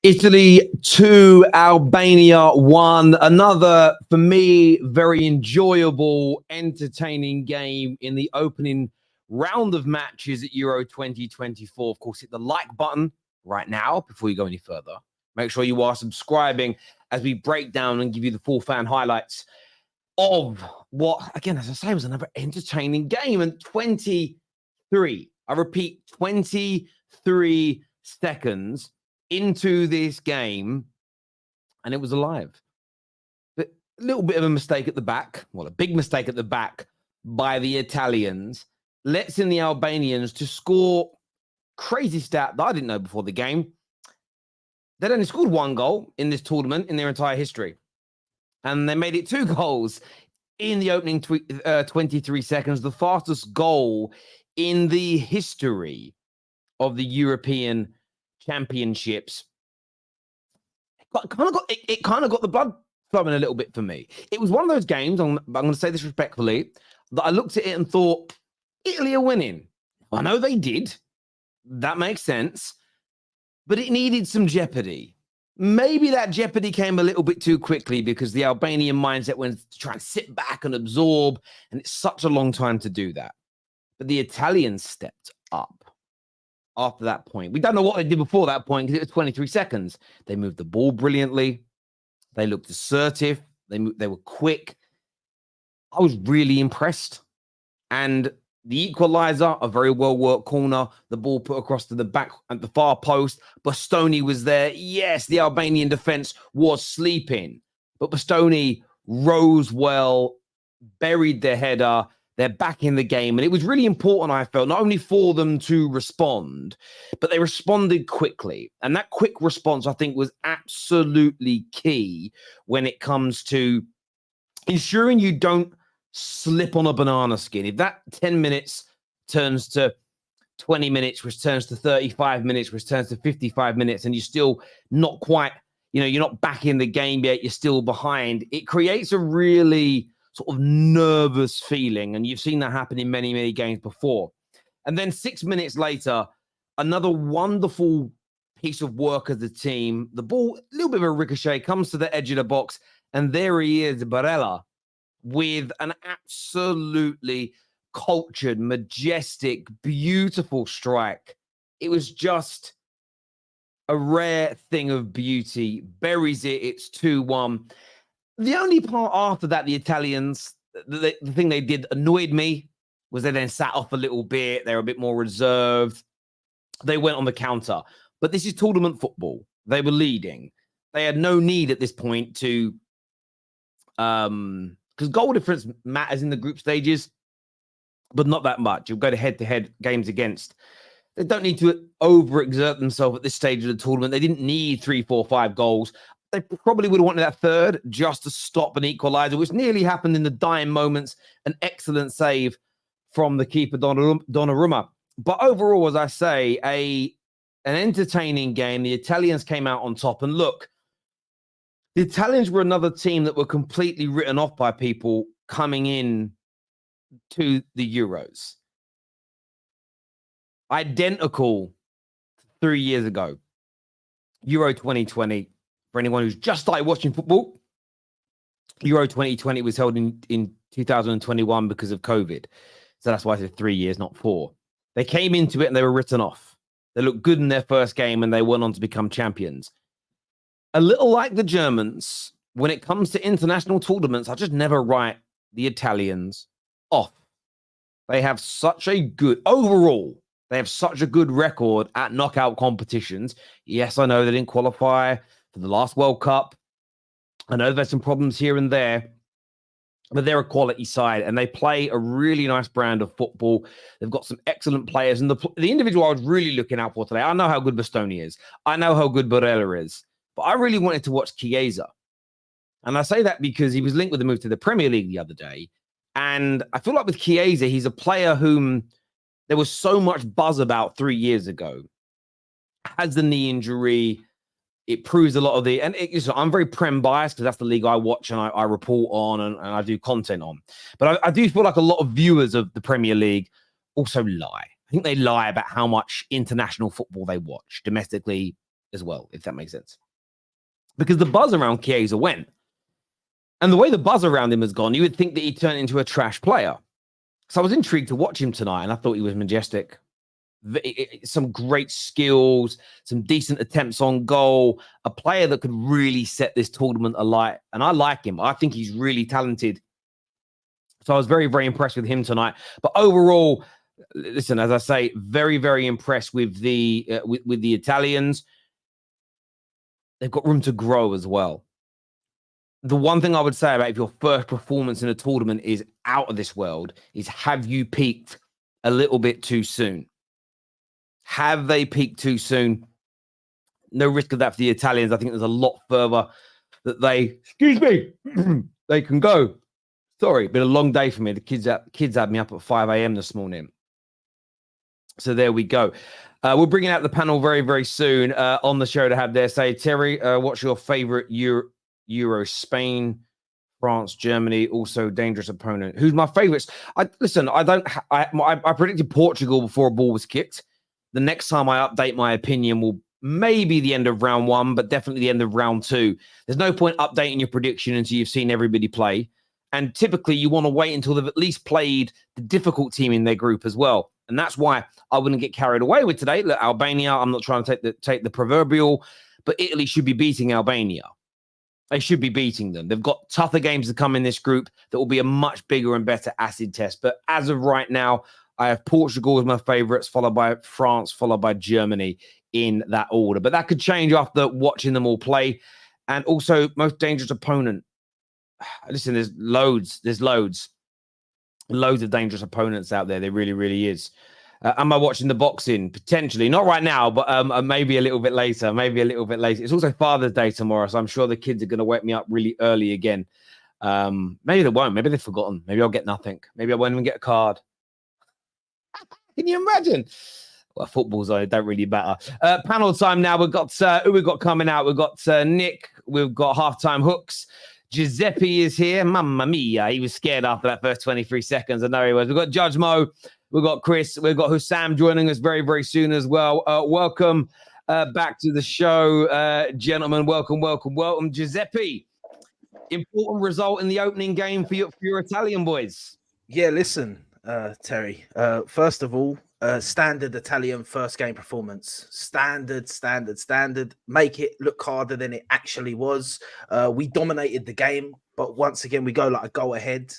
Italy 2, Albania 1. Another, for me, very enjoyable, entertaining game in the opening round of matches at Euro 2024. Of course, hit the like button right now before you go any further. Make sure you are subscribing as we break down and give you the full fan highlights of what, again, as I say, was another entertaining game. And 23, I repeat, 23 seconds into this game, and it was alive. But a little bit of a mistake at the back, well, a big mistake at the back by the Italians, lets in the Albanians to score. Crazy stat that I didn't know before the game. They'd only scored one goal in this tournament in their entire history, and they made it 2 goals in the opening 23 seconds, the fastest goal in the history of the European Championships. It kind of got the blood flowing a little bit for me. It was one of those games, I'm going to say this respectfully, that I looked at it and thought, Italy are winning. I know they did. That makes sense. But it needed some jeopardy. Maybe that jeopardy came a little bit too quickly because the Albanian mindset went to try and sit back and absorb, and it's such a long time to do that. But the Italians stepped up after that point. We don't know what they did before that point because it was 23 seconds. They moved the ball brilliantly. They looked assertive. They were quick. I was really impressed. And the equalizer, a very well-worked corner, the ball put across to the back at the far post. Bastoni was there. Yes, the Albanian defense was sleeping, but Bastoni rose well, buried their header. They're back in the game. And it was really important, I felt, not only for them to respond, but they responded quickly. And that quick response, I think, was absolutely key when it comes to ensuring you don't slip on a banana skin. If that 10 minutes turns to 20 minutes, which turns to 35 minutes, which turns to 55 minutes, and you're still not quite, you're not back in the game yet, you're still behind, it creates a really sort of nervous feeling. And you've seen that happen in many, many games before. And then 6 minutes later, another wonderful piece of work of the team. The ball, a little bit of a ricochet, comes to the edge of the box. And there he is, Barella, with an absolutely cultured, majestic, beautiful strike. It was just a rare thing of beauty. Buries it. It's 2-1. The only part after that, the Italians, the thing they did annoyed me was they then sat off a little bit. They were a bit more reserved. They went on the counter. But this is tournament football. They were leading. They had no need at this point to, because goal difference matters in the group stages, but not that much. You'll go to head-to-head games against. They don't need to overexert themselves at this stage of the tournament. They didn't need 3, 4, 5 goals. They probably would have wanted that third just to stop an equalizer, which nearly happened in the dying moments. An excellent save from the keeper, Donnarumma. But overall, as I say, an entertaining game. The Italians came out on top. And look, the Italians were another team that were completely written off by people coming in to the Euros. Identical 3 years ago, Euro 2020. For anyone who's just started watching football, Euro 2020 was held in 2021 because of COVID. So that's why I said 3 years, not 4. They came into it and they were written off. They looked good in their first game and they went on to become champions. A little like the Germans, when it comes to international tournaments, I just never write the Italians off. They have such a good, overall, they have such a good record at knockout competitions. Yes, I know they didn't qualify for the last World Cup. I know there's some problems here and there, but they're a quality side and they play a really nice brand of football. They've got some excellent players. And the individual I was really looking out for today, I know how good Bastoni is. I know how good Barella is. But I really wanted to watch Chiesa. And I say that because he was linked with the move to the Premier League the other day. And I feel like with Chiesa, he's a player whom there was so much buzz about 3 years ago. Has the knee injury. It proves a lot of the, and I'm very Prem biased because that's the league I watch and I report on and I do content on. But I do feel like a lot of viewers of the Premier League also lie. I think they lie about how much international football they watch domestically as well, if that makes sense. Because the buzz around Chiesa went. And the way the buzz around him has gone, you would think that he turned into a trash player. So I was intrigued to watch him tonight, and I thought he was majestic. Some great skills, some decent attempts on goal, a player that could really set this tournament alight. And I like him. I think he's really talented. So I was very, very impressed with him tonight. But overall, listen, as I say, very, very impressed with the Italians. They've got room to grow as well. The one thing I would say about if your first performance in a tournament is out of this world is, have you peaked a little bit too soon? Have they peaked too soon? No risk of that for the Italians. I think there's a lot further that they can go. Sorry, been a long day for me. The kids had me up at 5 a.m. this morning. So there we go. We're bringing out the panel very, very soon on the show to have their say. Terry, what's your favorite Euro? Spain, France, Germany, also dangerous opponent. Who's my favorites? I predicted Portugal before a ball was kicked. The next time I update my opinion will maybe the end of round 1, but definitely the end of round 2. There's no point updating your prediction until you've seen everybody play. And typically you want to wait until they've at least played the difficult team in their group as well. And that's why I wouldn't get carried away with today. Look, Albania, I'm not trying to take the proverbial, but Italy should be beating Albania. They should be beating them. They've got tougher games to come in this group that will be a much bigger and better acid test. But as of right now, I have Portugal as my favorites, followed by France, followed by Germany in that order. But that could change after watching them all play. And also, most dangerous opponent. Listen, there's loads of dangerous opponents out there. There really, really is. Am I watching the boxing? Potentially. Not right now, but maybe a little bit later. It's also Father's Day tomorrow, so I'm sure the kids are going to wake me up really early again. Maybe they won't. Maybe they've forgotten. Maybe I'll get nothing. Maybe I won't even get a card. Can you imagine? Well, football's don't really matter. Panel time now. We've got who we've got coming out. We've got Nick. We've got halftime hooks. Giuseppe is here. Mamma mia. He was scared after that first 23 seconds. I know he was. We've got Judge Mo. We've got Chris. We've got Husam joining us very, very soon as well. Welcome back to the show, gentlemen. Welcome. Giuseppe, important result in the opening game for your Italian boys. Yeah, listen, Terry. First of all, standard Italian first game performance. Standard. Make it look harder than it actually was. We dominated the game, but once again, we go like a go ahead.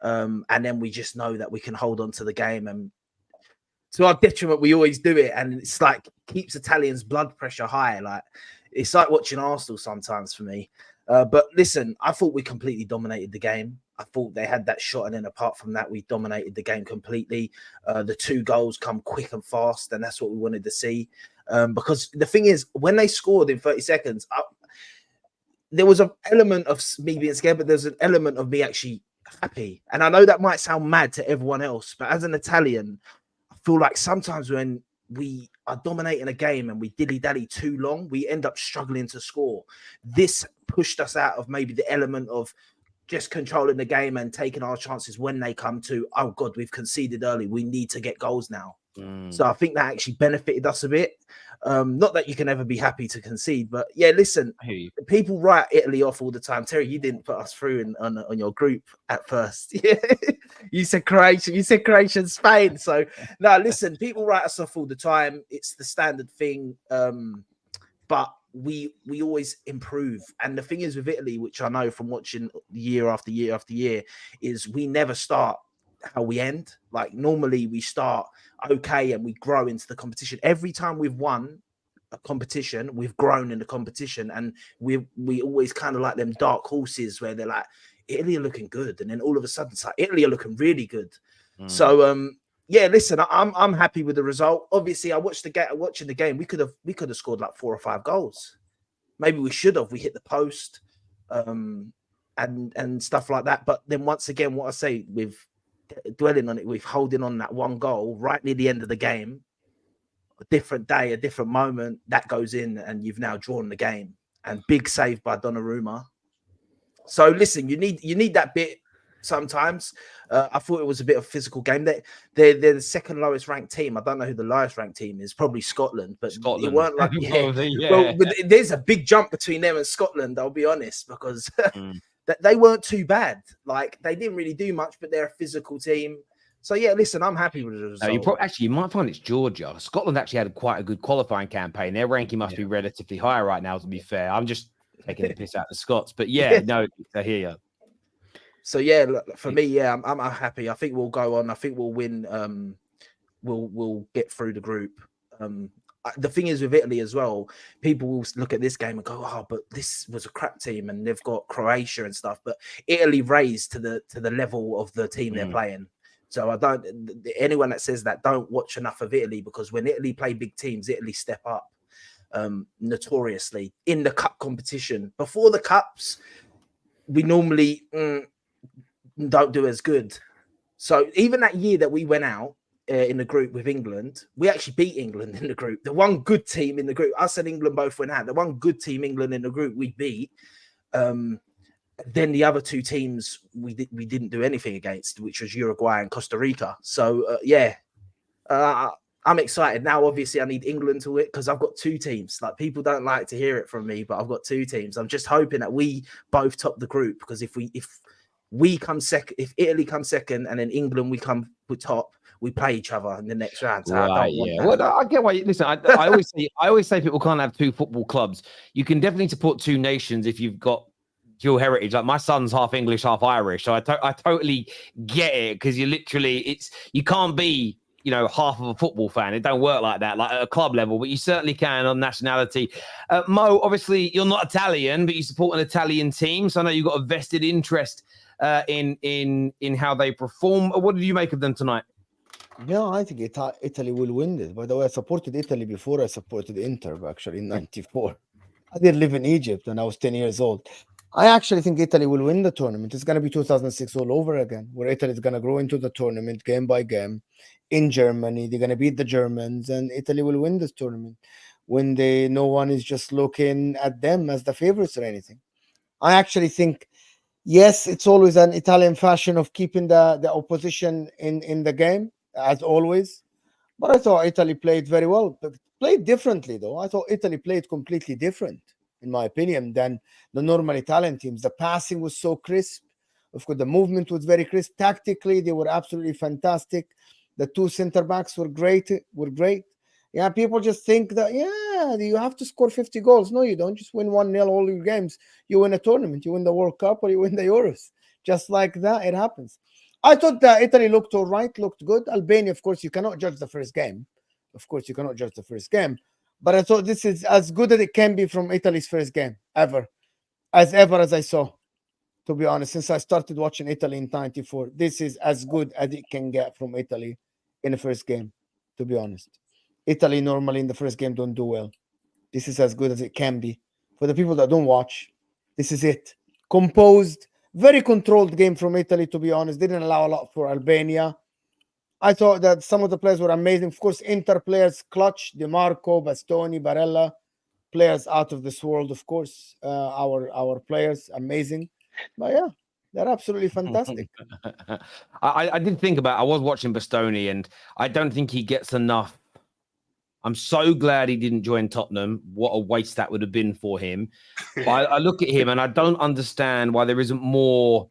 And then we just know that we can hold on to the game, and to our detriment, we always do it. And it's like keeps Italians' blood pressure high. Like it's like watching Arsenal sometimes for me. But listen, I thought we completely dominated the game. I thought they had that shot, and then apart from that, we dominated the game completely. The 2 goals come quick and fast, and that's what we wanted to see. Because the thing is, when they scored in 30 seconds, there was an element of me being scared, but there's an element of me actually happy. And I know that might sound mad to everyone else, but as an Italian, I feel like sometimes when we are dominating a game and we dilly-dally too long, we end up struggling to score. This pushed us out of maybe the element of just controlling the game and taking our chances when they come to, oh God, we've conceded early, we need to get goals now. So I think that actually benefited us a bit. Not that you can ever be happy to concede, but yeah, listen, people write Italy off all the time. Terry, you didn't put us through on your group at first. Yeah, you said Croatia and Spain. So no, listen, people write us off all the time. It's the standard thing. But we always improve. And the thing is with Italy, which I know from watching year after year after year, is we never start how we end. Like normally we start okay and we grow into the competition. Every time we've won a competition, we've grown in the competition, and we always kind of like them dark horses where they're like, Italy are looking good, and then all of a sudden it's like Italy are looking really good. So yeah, listen, I'm happy with the result. Obviously, watching the game, we could have scored like 4 or 5 goals. Maybe we should have. We hit the post and stuff like that. But then once again, what I say, with dwelling on it, with holding on that 1 goal right near the end of the game, a different day, a different moment, that goes in, and you've now drawn the game. And big save by Donnarumma. So listen, you need that bit. sometimes. I thought it was a bit of a physical game. They're the second lowest ranked team. I don't know who the lowest ranked team is. Probably Scotland, but it weren't like Probably, yeah. Well, but there's a big jump between them and Scotland. I'll be honest, because they weren't too bad. Like they didn't really do much, but they're a physical team. So yeah, listen, I'm happy with the result. You might find it's Georgia. Scotland actually had quite a good qualifying campaign. Their ranking must be relatively higher right now, to be fair. I'm just taking the piss out of the Scots, but yeah, no, I hear you. So yeah, for me, yeah, I'm happy. I think we'll go on. I think we'll win. We'll get through the group. The thing is with Italy as well, people will look at this game and go, "Oh, but this was a crap team, and they've got Croatia and stuff." But Italy raised to the level of the team they're playing. So anyone that says that don't watch enough of Italy, because when Italy play big teams, Italy step up notoriously in the cup competition. Before the cups, we normally don't do as good. So even that year that we went out in the group with England, we actually beat England in the group. The one good team in the group, us and England both went out. The one good team, England, in the group, we beat. Then the other two teams we didn't do anything against, which was Uruguay and Costa Rica. So I'm excited now. Obviously, I need England to win because I've got two teams. Like, people don't like to hear it from me, but I've got two teams. I'm just hoping that we both top the group, because if we come second, if Italy comes second, and then England we come with top, we play each other in the next round. So right, Well, I get why. Listen, I always say people can't have two football clubs. You can definitely support two nations if you've got dual heritage. Like my son's half English, half Irish, so I totally get it, because you can't be half of a football fan. It don't work like that, like at a club level, but you certainly can on nationality. Mo, obviously you're not Italian, but you support an Italian team, so I know you've got a vested interest in how they perform. What did you make of them tonight? Yeah, I think Italy will win this. By the way, I supported Italy before I supported Inter, actually, in '94. I did live in Egypt when I was 10 years old. I actually think Italy will win the tournament. It's going to be 2006 all over again, where Italy is going to grow into the tournament game by game. In Germany, they're going to beat the Germans, and Italy will win this tournament when no one is just looking at them as the favorites or anything. I actually think, yes, it's always an Italian fashion of keeping the opposition in the game, as always. But I thought Italy played very well. Played differently, though. I thought Italy played completely different, in my opinion, than the normal Italian teams. The passing was so crisp. Of course, the movement was very crisp. Tactically, they were absolutely fantastic. The two center backs were great. Yeah, people just think that, you have to score 50 goals. No, you don't. Just win 1-0 all your games. You win a tournament. You win the World Cup, or you win the Euros. Just like that, it happens. I thought that Italy looked all right, looked good. Albania, of course, you cannot judge the first game. But I thought this is as good as it can be from Italy's first game, ever as I saw, to be honest. Since I started watching Italy in '94, this is as good as it can get from Italy in the first game, to be honest. Italy normally in the first game don't do well. This is as good as it can be. For the people that don't watch, this is it. Composed, very controlled game from Italy, to be honest. Didn't allow a lot for Albania. I thought that some of the players were amazing. Of course, Inter players, clutch, Di Marco, Bastoni, Barella, players out of this world, of course. Our players, amazing. But yeah, they're absolutely fantastic. I did think about, I was watching Bastoni, and I don't think he gets enough. I'm so glad he didn't join Tottenham. What a waste that would have been for him. But I look at him and I don't understand why there isn't more.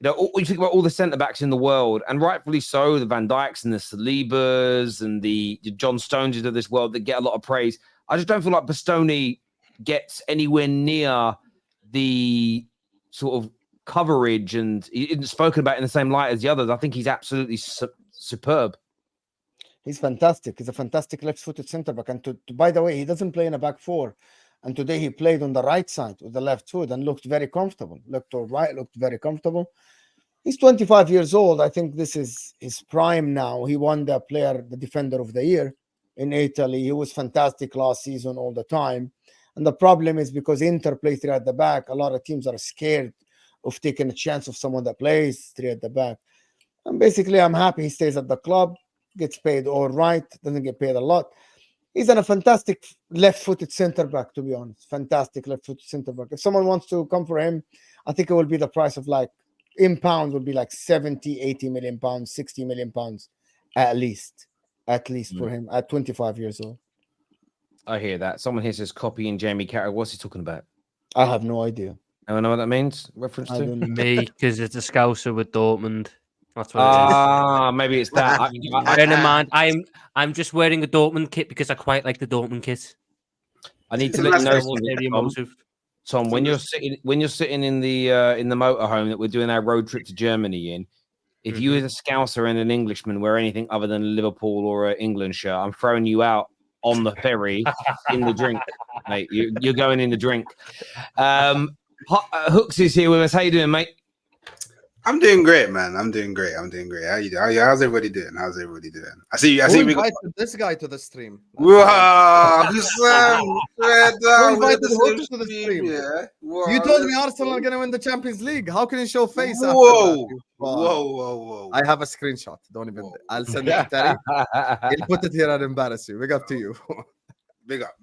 You think about all the centre-backs in the world, and rightfully so, the Van Dijks and the Salibas and the John Stoneses of this world that get a lot of praise. I just don't feel like Bastoni gets anywhere near the sort of coverage, and he isn't spoken about in the same light as the others. I think he's absolutely superb. He's fantastic. He's a fantastic left-footed centre-back. And by the way, he doesn't play in a back four. And today he played on the right side with the left foot and looked very comfortable. Looked all right, looked very comfortable. He's 25 years old. I think this is his prime now. He won the Defender of the Year in Italy. He was fantastic last season all the time. And the problem is, because Inter plays three at the back, a lot of teams are scared of taking a chance of someone that plays three at the back. And basically, I'm happy he stays at the club, gets paid all right, doesn't get paid a lot. He's a fantastic left-footed centre-back, to be honest. Fantastic left-footed centre-back. If someone wants to come for him, I think it will be the price of in pounds would be like 70, 80 million pounds, 60 million pounds at least for him at 25 years old. I hear that. Someone here says copying Jamie Carragher. What's he talking about? I have no idea. I know what that means. Reference I to don't know. Me, because it's a Scouser with Dortmund. That's what it is. Maybe it's that. Bear in mind, I'm just wearing a Dortmund kit because I quite like the Dortmund kit. I need to let you know Very something, emotive. Tom. When you're sitting in the motorhome that we're doing our road trip to Germany in, if you as a Scouser and an Englishman wear anything other than a Liverpool or an England shirt, I'm throwing you out on the ferry in the drink, mate. You're going in the drink. Hooks is here with us. How you doing, mate? I'm doing great, man. I'm doing great. How you doing? How's everybody doing? I see we invited this guy to the stream. Wow, Husam, Who invited Hooks to the stream? Yeah. Wow, You told me Arsenal are going to win the Champions League. How can you show face after Whoa. that? Whoa. I have a screenshot. Don't even. I'll send it to Terry. He'll put it here and embarrass you. Big up to you. Big up.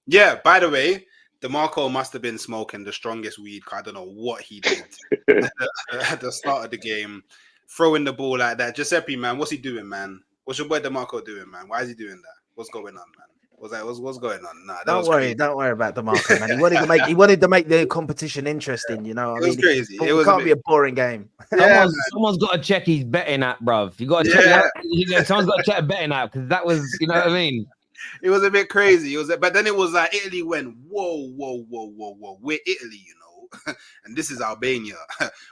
Yeah, by the way, DeMarco must have been smoking the strongest weed. I don't know what he did at the start of the game, throwing the ball like that. Giuseppe, man, what's he doing, man? What's your boy DeMarco doing, man? Why is he doing that? What's going on, man? What's going on? Nah, don't worry about the market, man. He wanted to make the competition interesting. You know, it was crazy. It can't be a boring game. Someone's got to check his betting app, bruv. You got to check. Someone's got to check a betting app because that was, you know what I mean. It was a bit crazy. But then it was like Italy went, whoa. We're Italy, you know, and this is Albania.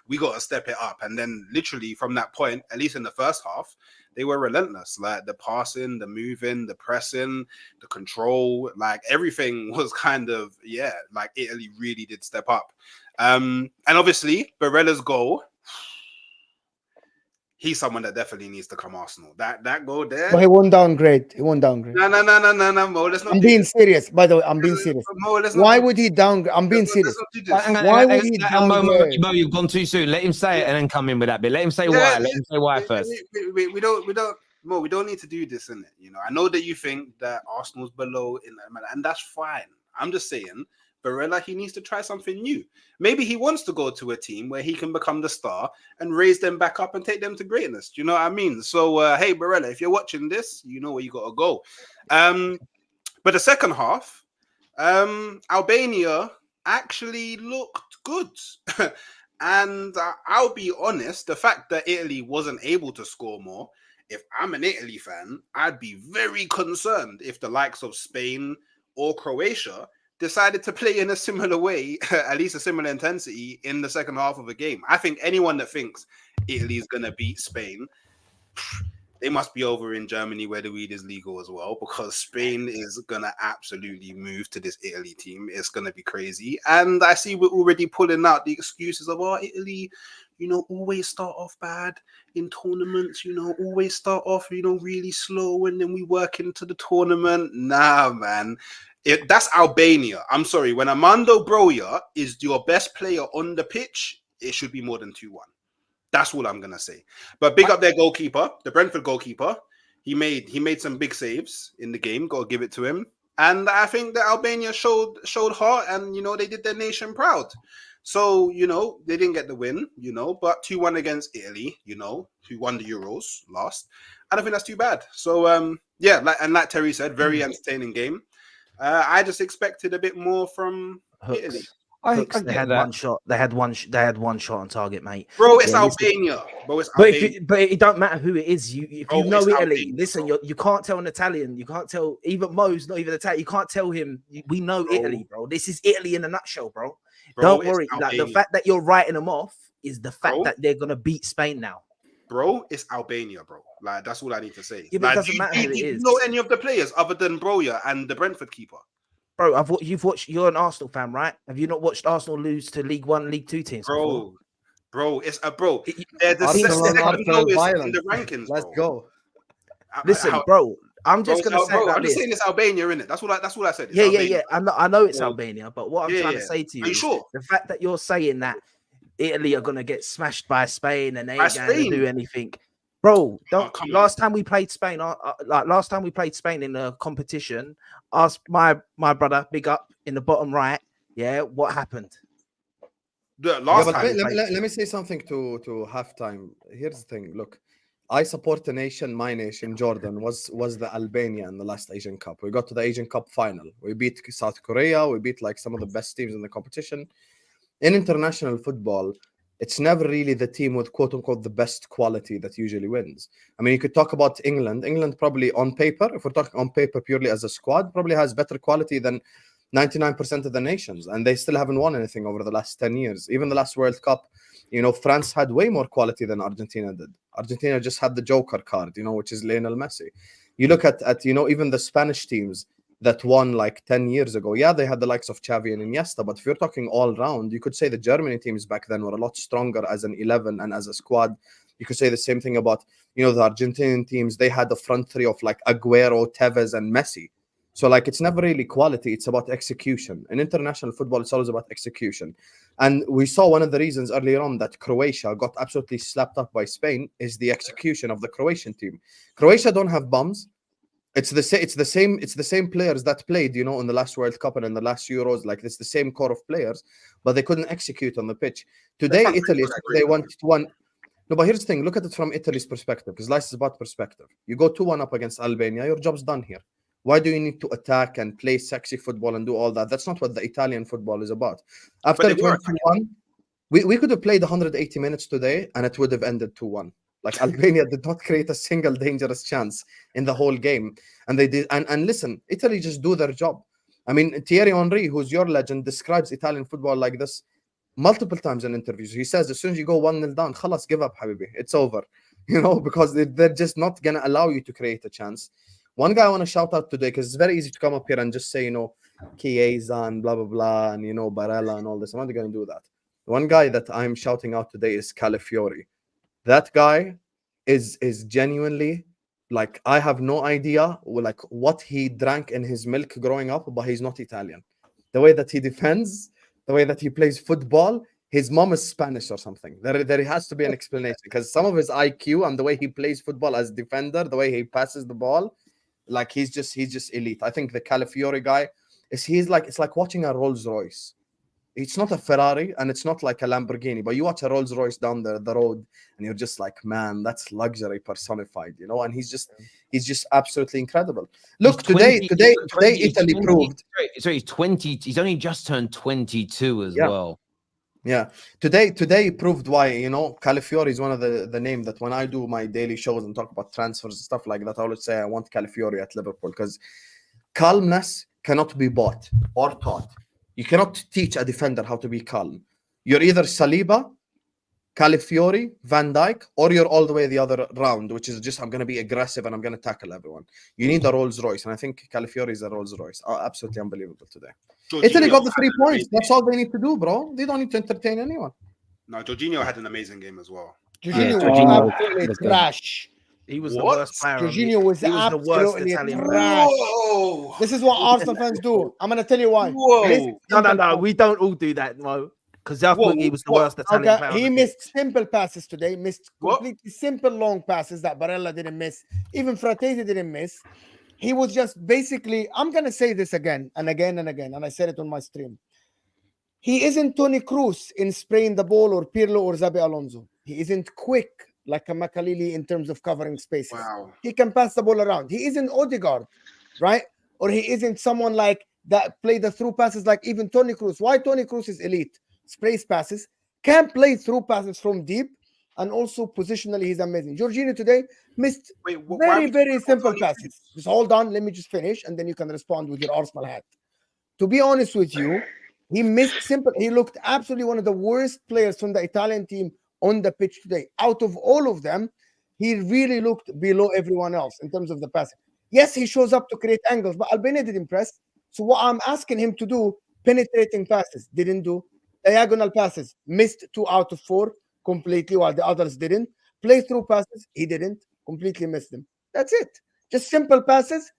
We got to step it up. And then literally from that point, at least in the first half, they were relentless. Like the passing, the moving, the pressing, the control, like everything was kind of, like Italy really did step up. And obviously, Barella's goal, he's someone that definitely needs to come Arsenal. That goal there. But he won't downgrade. No, Mo. Let's not. I'm being serious. By the way, I'm being serious. Mo, Why would he downgrade? I'm being serious. Why would he downgrade? Mo, you've gone too soon. Let him say it and then come in with that bit. Let him say why. Let him say why first. We don't need to do this, innit? You know, I know that you think that Arsenal's below, and that's fine. I'm just saying, Barella, he needs to try something new. Maybe he wants to go to a team where he can become the star and raise them back up and take them to greatness. Do you know what I mean? So, hey, Barella, if you're watching this, you know where you got to go. But the second half, Albania actually looked good. And I'll be honest, the fact that Italy wasn't able to score more, if I'm an Italy fan, I'd be very concerned if the likes of Spain or Croatia decided to play in a similar way, at least a similar intensity in the second half of a game. I think anyone that thinks Italy is going to beat Spain, they must be over in Germany where the weed is legal as well, because Spain is going to absolutely move to this Italy team. It's going to be crazy. And I see we're already pulling out the excuses of, Italy, you know, always start off bad in tournaments, you know, always start off, you know, really slow and then we work into the tournament. Nah, man. That's Albania. I'm sorry. When Armando Broja is your best player on the pitch, it should be more than 2-1. That's all I'm gonna say. But big up their goalkeeper, the Brentford goalkeeper. He made some big saves in the game. Got to give it to him. And I think that Albania showed heart, and you know they did their nation proud. So you know they didn't get the win, you know, but 2-1 against Italy, you know, who won the Euros last. I don't think that's too bad. So like Terry said, very entertaining game. I just expected a bit more from Italy. They had one shot. They had one shot on target, mate. Bro, it's Albania. But it don't matter who it is. If you know Italy, Albania, listen, you can't tell an Italian. You can't tell even Mo's not even Italian. You can't tell him. We know Italy, bro. This is Italy in a nutshell, bro. Don't worry. Like, the fact that you're writing them off is the fact that they're gonna beat Spain now. Bro, it's Albania, bro. Like, that's all I need to say. Yeah, but it doesn't matter who it is. You know any of the players other than Broja and the Brentford keeper? Bro, you've watched. You're an Arsenal fan, right? Have you not watched Arsenal lose to League One, League Two teams? Bro, it's a bro. They're the second lowest in the rankings. Let's go. Listen, bro. I'm just gonna say. I'm just saying it's Albania, innit? That's what I said. Yeah. I know it's Albania, but what I'm trying to say to you, is the fact that you're saying that Italy are gonna get smashed by Spain and they ain't gonna do anything. Bro, last time we played Spain, in a competition, ask my brother, big up in the bottom right, what happened? The last but time. let me say something to halftime. Here's the thing. Look, I support a nation. My nation, Jordan, was the Albania in the last Asian Cup. We got to the Asian Cup final. We beat South Korea. We beat like some of the best teams in the competition. In international football, it's never really the team with quote unquote the best quality that usually wins. I mean, you could talk about England. England probably on paper, if we're talking on paper purely as a squad, probably has better quality than 99% of the nations, and they still haven't won anything over the last 10 years. Even the last World Cup, France had way more quality than Argentina did. Argentina just had the Joker card, which is Lionel Messi. You look at even the Spanish teams that won like 10 years ago. Yeah, they had the likes of Xavi and Iniesta, but if you're talking all round, you could say the Germany teams back then were a lot stronger as an 11 and as a squad. You could say the same thing about, the Argentinian teams. They had the front three of like Aguero, Tevez, and Messi. So like, it's never really quality. It's about execution. In international football, it's always about execution. And we saw one of the reasons earlier on that Croatia got absolutely slapped up by Spain is the execution of the Croatian team. Croatia don't have bums. It's the same players that played, in the last World Cup and in the last Euros. Like, it's the same core of players, but they couldn't execute on the pitch. Today, Italy, they went to one. No, but here's the thing. Look at it from Italy's perspective, because life is about perspective. You go 2-1 up against Albania, your job's done here. Why do you need to attack and play sexy football and do all that? That's not what the Italian football is about. After it went 2-1, we could have played 180 minutes today, and it would have ended 2-1. Like, Albania did not create a single dangerous chance in the whole game. And they did. And listen, Italy just do their job. I mean, Thierry Henry, who's your legend, describes Italian football like this multiple times in interviews. He says, as soon as you go 1-0 down, khalas, give up, habibi. It's over. Because they're just not going to allow you to create a chance. One guy I want to shout out today, because it's very easy to come up here and just say, Chiesa and blah, blah, blah, and, Barella and all this. I'm not going to do that. One guy that I'm shouting out today is Calafioriis. That guy is genuinely, like, I have no idea like what he drank in his milk growing up, but he's not Italian. The way that he defends, the way that he plays football, his mom is Spanish or something. There has to be an explanation, because some of his IQ and the way he plays football as defender, the way he passes the ball, like he's just elite. I think the Calafioriis guy it's like watching a Rolls Royce. It's not a Ferrari and it's not like a Lamborghini, but you watch a Rolls Royce down the road and you're just like, man, that's luxury personified, and he's just absolutely incredible. Look, today Italy proved. Sorry, he's 20. He's only just turned 22 as well. Yeah. Today he proved why, Calafioriis is one of the name that when I do my daily shows and talk about transfers and stuff like that, I always say I want Calafioriis at Liverpool, because calmness cannot be bought or taught. You cannot teach a defender how to be calm. You're either Saliba, Calafioriis, Van Dijk, or you're all the way the other round, which is just I'm going to be aggressive and I'm going to tackle everyone. You need a Rolls Royce, and I think Calafioriis is a Rolls Royce. Absolutely unbelievable today. Italy got the 3 points. That's all they need to do, bro. They don't need to entertain anyone. No, Jorginho had an amazing game as well. Jorginho was absolutely trash. He was the worst player. Jorginho was absolutely trash. Whoa. This is what Arsenal fans do. I'm going to tell you why. Whoa. No. We don't all do that, Mo. Because I thought he was the worst Italian player. He missed simple passes today. Missed completely simple long passes that Barella didn't miss. Even Fratesi didn't miss. He was just basically, I'm going to say this again and again and again, and I said it on my stream. He isn't Toni Kroos in spraying the ball or Pirlo or Xabi Alonso. He isn't quick like a Makalili in terms of covering spaces. Wow. He can pass the ball around. He isn't Odegaard, right? Or he isn't someone like that play the through passes like even Toni Kroos. Why Toni Kroos is elite? Sprays passes, can play through passes from deep, and also positionally he's amazing. Jorginho today missed very simple passes. Just hold on, let me just finish, and then you can respond with your Arsenal hat. To be honest with you, he missed simple. He looked absolutely one of the worst players from the Italian team on the pitch today. Out of all of them, he really looked below everyone else in terms of the passing. Yes, he shows up to create angles, but Albania didn't press. So what I'm asking him to do, penetrating passes, didn't do. Diagonal passes, missed 2 out of 4 completely, while the others didn't. Play through passes, he didn't. Completely missed them. That's it. Just simple passes.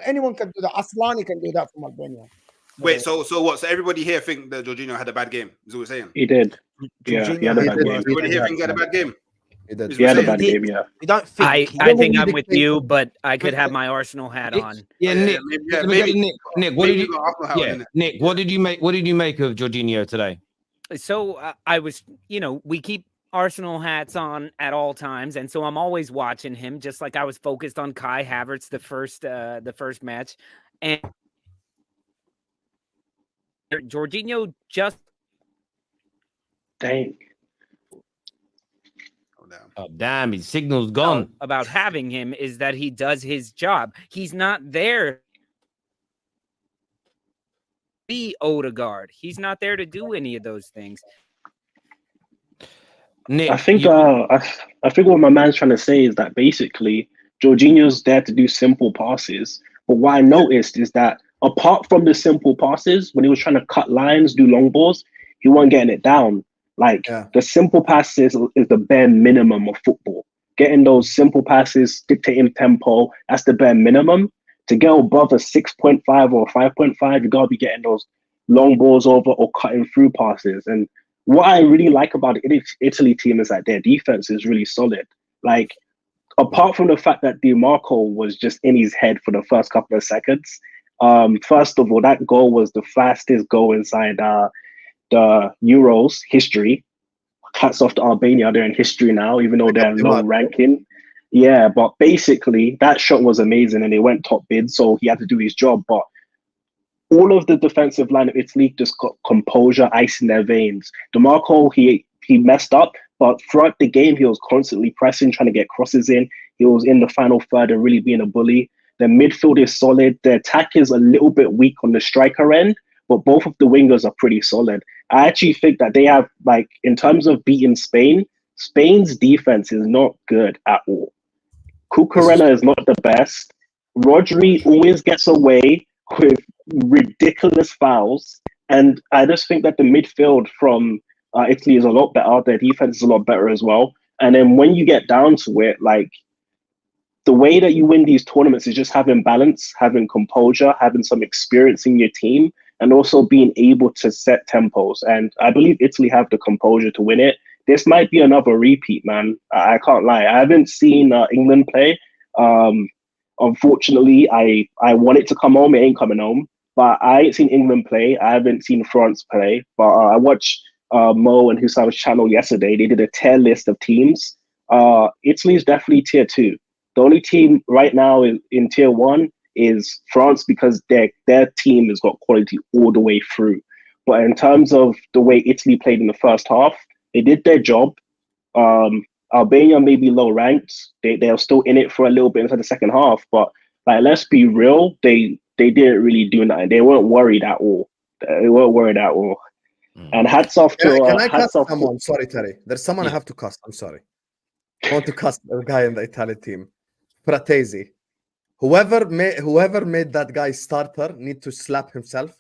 Anyone can do that. Aslani can do that from Albania. Wait, so what? So everybody here think that Jorginho had a bad game? Is what we're saying? He did. Yeah, he had a bad game. Everybody here think he had a bad game? He had a bad game, yeah. You don't think I think I'm with you, but I could have my Arsenal hat on. Yeah, Nick. Maybe Nick, what did you? Yeah, Nick, what did you make? What did you make of Jorginho today? So I was, we keep Arsenal hats on at all times, and so I'm always watching him, just like I was focused on Kai Havertz the first match, and Jorginho just Dang. Oh, damn. Oh, damn, his signal's gone. about having him is that he does his job. He's not there. Be Odegaard. He's not there to do any of those things. Nick, I think I think what my man's trying to say is that basically Jorginho's there to do simple passes. But what I noticed is that apart from the simple passes, when he was trying to cut lines, do long balls, he wasn't getting it down. Like the simple passes is the bare minimum of football. Getting those simple passes, dictating tempo, that's the bare minimum. To get above a 6.5 or 5.5, you gotta be getting those long balls over or cutting through passes. And what I really like about the Italy team is that their defense is really solid. Like, apart from the fact that DiMarco was just in his head for the first couple of seconds, first of all, that goal was the fastest goal inside the Euros history. Hats off to Albania, they're in history now, even though they're low ranking. Yeah, but basically, that shot was amazing and it went top bid, so he had to do his job. But all of the defensive line of Italy just got composure, ice in their veins. DiMarco, he messed up, but throughout the game, he was constantly pressing, trying to get crosses in. He was in the final third and really being a bully. The midfield is solid. The attack is a little bit weak on the striker end, but both of the wingers are pretty solid. I actually think that they have, like, in terms of beating Spain, Spain's defense is not good at all. Cucurella is not the best. Rodri always gets away with ridiculous fouls. And I just think that the midfield from Italy is a lot better. Their defense is a lot better as well. And then when you get down to it, like, the way that you win these tournaments is just having balance, having composure, having some experience in your team, and also being able to set tempos. And I believe Italy have the composure to win it. This might be another repeat, man. I can't lie. I haven't seen England play. Unfortunately, I want it to come home. It ain't coming home. But I ain't seen England play. I haven't seen France play. But I watched Mo and Husam's channel yesterday. They did a tier list of teams. Italy is definitely tier 2. The only team right now in tier 1 is France because their team has got quality all the way through. But in terms of the way Italy played in the first half, they did their job. Albania may be low ranked. They're still in it for a little bit inside the second half. But like, let's be real, they didn't really do nothing. They weren't worried at all. They weren't worried at all. And hats off to... Can I cuss someone? Sorry, Terry. There's someone I have to cuss. I'm sorry. I want to cuss the guy in the Italian team. Fratesi. Whoever made that guy starter need to slap himself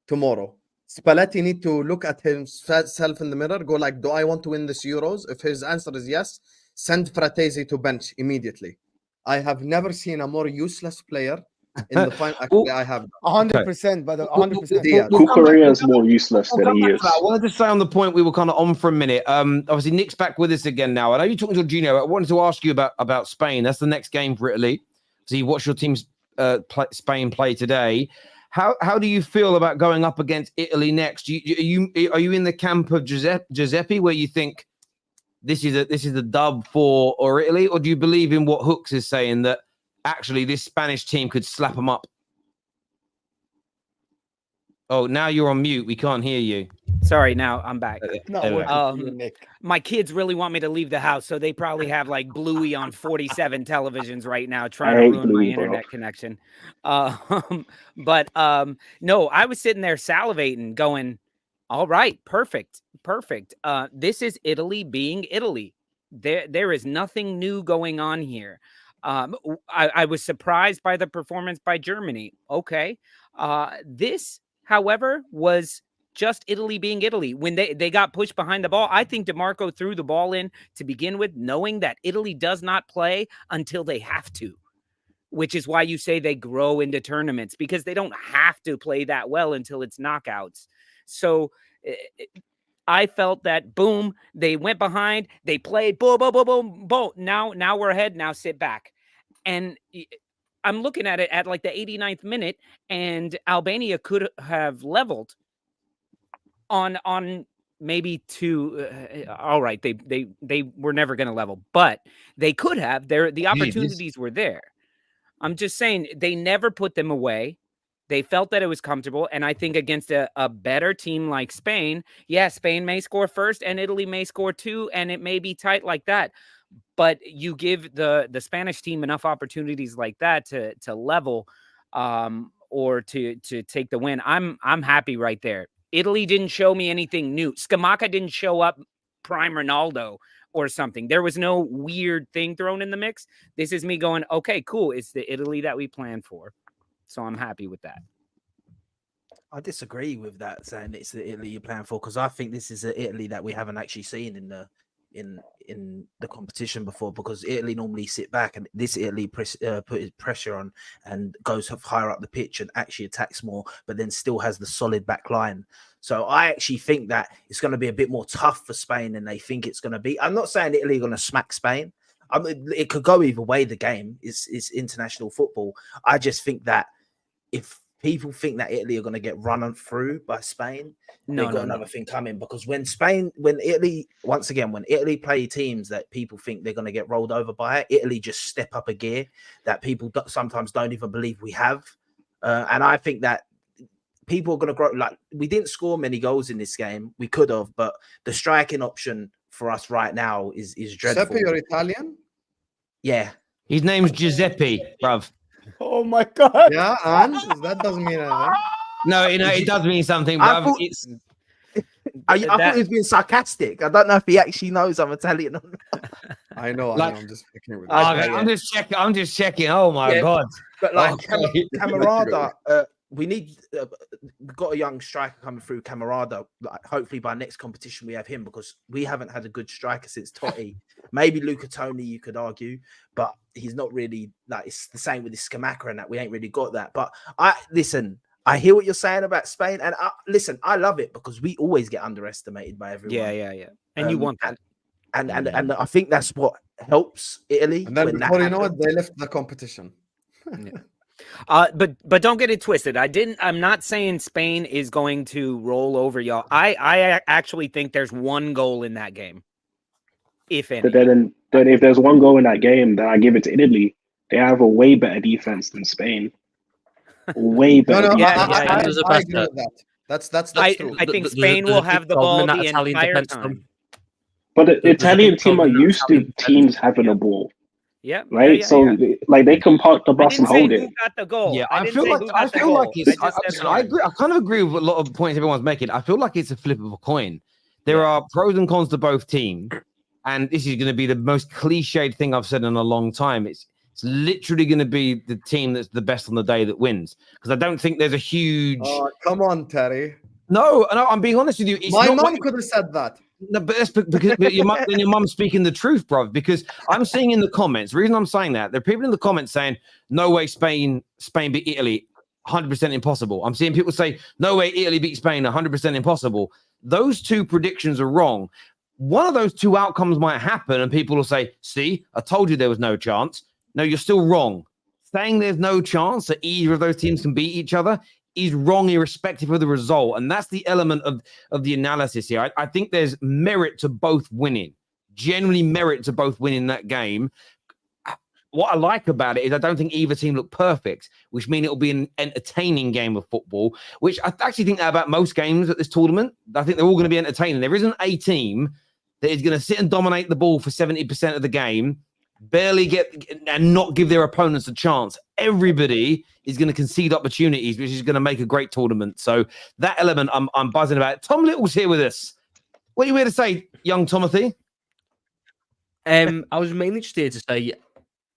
tomorrow. Spalletti need to look at himself in the mirror, go like, do I want to win this Euros? If his answer is yes, send Fratesi to bench immediately. I have never seen a more useless player in the final. Actually, I have 100%, but 100%. Cucurella is more useless than he is. I wanted to say on the point we were kind of on for a minute. Obviously, Nick's back with us again now. I know you're talking to Jorginho. I wanted to ask you about Spain. That's the next game for Italy. So you watch your team's Spain play today. How do you feel about going up against Italy next? Are you in the camp of Giuseppe, where you think this is a dub for Italy, or do you believe in what Hooks is saying, that actually this Spanish team could slap them up? Oh, now you're on mute. We can't hear you. Sorry, now I'm back. Nick. My kids really want me to leave the house, so they probably have like Bluey on 47 televisions right now trying to ruin my internet connection. But no, I was sitting there salivating, going, all right, perfect. This is Italy being Italy. There is nothing new going on here. I was surprised by the performance by Germany. Okay. This, however, was just Italy being Italy. When they got pushed behind the ball, I think DiMarco threw the ball in to begin with, knowing that Italy does not play until they have to, which is why you say they grow into tournaments, because they don't have to play that well until it's knockouts. So I felt that, boom, they went behind, they played, boom, boom, boom, boom, boom. Now we're ahead. Now sit back. And I'm looking at it at like the 89th minute, and Albania could have leveled on maybe two. All right, they were never going to level, but they could have. The opportunities were there. I'm just saying they never put them away. They felt that it was comfortable, and I think against a better team like Spain, Spain may score first, and Italy may score two, and it may be tight like that. But you give the Spanish team enough opportunities like that to level, or to take the win. I'm happy right there. Italy didn't show me anything new. Scamacca didn't show up prime Ronaldo or something. There was no weird thing thrown in the mix. This is me going, okay, cool. It's the Italy that we planned for. So I'm happy with that. I disagree with that, saying it's the Italy you're playing for, because I think this is the Italy that we haven't actually seen in the competition before, because Italy normally sit back, and this Italy put his pressure on and goes higher up the pitch and actually attacks more, but then still has the solid back line. So I actually think that it's going to be a bit more tough for Spain than they think it's going to be. I'm not saying Italy are going to smack Spain. It could go either way. The game is international football. I just think that if people think that Italy are going to get run through by Spain, they've got another thing coming, because when Italy play teams that people think they're going to get rolled over by, Italy just step up a gear that people sometimes don't even believe we have. And I think that people are going to grow. Like, we didn't score many goals in this game. We could have, but the striking option for us right now is dreadful. Giuseppe, you're Italian? Yeah. His name's Giuseppe, bruv. Oh my God. Yeah, and that doesn't mean anything. No, it does mean something, bruv. I thought he was being sarcastic. I don't know if he actually knows I'm Italian or not. I know. I'm just picking with I'm just checking. Oh my God. But like Camarada, we've got a young striker coming through, Camarada. Like, hopefully by next competition we have him, because we haven't had a good striker since Totti. Maybe Luca Toni, you could argue, but he's not really, like, it's the same with the Scamacca and that. We ain't really got that. But I hear what you're saying about Spain, and I love it, because we always get underestimated by everyone. Yeah. And you want that. And I think that's what helps Italy. And then before you know it, they left the competition. But don't get it twisted. I'm not saying Spain is going to roll over y'all. I actually think there's one goal in that game, if any. But then if there's one goal in that game, then I give it to Italy. They have a way better defense than Spain. Way better. I agree with that. That's true. I think Spain will have the ball the entire time. But the Italian team are used to teams having a ball. Yeah. Right. They can park the bus and hold it. Who got the goal? Yeah, I feel like it's. I agree. I kind of agree with a lot of points everyone's making. I feel like it's a flip of a coin. There are pros and cons to both teams, and this is going to be the most cliched thing I've said in a long time. It's literally going to be the team that's the best on the day that wins, because I don't think there's a huge. Oh, come on, Terry. No, I'm being honest with you. My mom could have said that. No, but that's because your mum's speaking the truth, bro. Because I'm seeing in the comments, the reason I'm saying that, there are people in the comments saying, no way Spain beat Italy, 100% impossible. I'm seeing people say, no way Italy beat Spain, 100% impossible. Those two predictions are wrong. One of those two outcomes might happen, and people will say, see, I told you there was no chance. No, you're still wrong. Saying there's no chance that either of those teams can beat each other is wrong, irrespective of the result. And that's the element of the analysis here. I think there's merit to both winning. Generally merit to both winning that game. What I like about it is I don't think either team look perfect, which means it'll be an entertaining game of football, which I actually think that about most games at this tournament. I think they're all going to be entertaining. There isn't a team that is going to sit and dominate the ball for 70% of the game, barely get and not give their opponents a chance. Everybody is going to concede opportunities, which is going to make a great tournament. So that element I'm buzzing about. Tom Little's here with us. What are you here to say, young Timothy? I was mainly just here to say,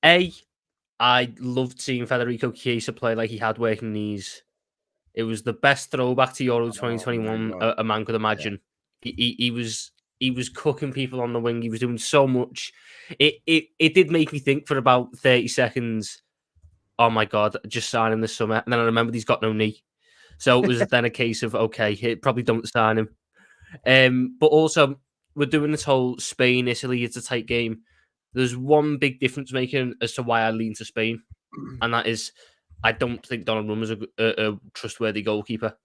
I loved seeing Federico Chiesa play like he had working knees. It was the best throwback to Euro 2021 a man could imagine. Yeah. He was cooking people on the wing. He was doing so much. It did make me think for about 30 seconds, oh my God, just sign him this summer. And then I remembered he's got no knee. So it was then a case of, okay, probably don't sign him. But also, we're doing this whole Spain, Italy, it's a tight game. There's one big difference making as to why I lean to Spain. And that is, I don't think Donnarumma's a trustworthy goalkeeper.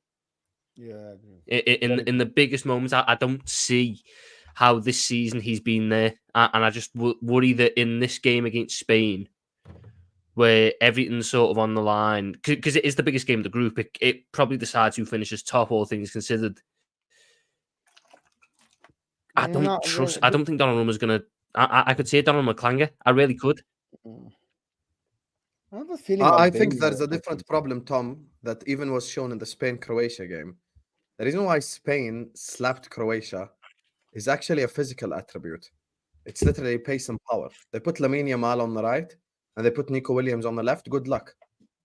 Yeah, I agree. In the biggest moments, I don't see how this season he's been there, and I just worry that in this game against Spain, where everything's sort of on the line, because it is the biggest game of the group, it probably decides who finishes top, all things considered. I don't think Donnarumma's gonna. I could see a Donnarumma clanger. I really could. I have a feeling. I think there's a different problem, Tom, that even was shown in the Spain-Croatia game. The reason why Spain slapped Croatia is actually a physical attribute. It's literally pace and power. They put Lamine Yamal on the right and they put Nico Williams on the left. Good luck.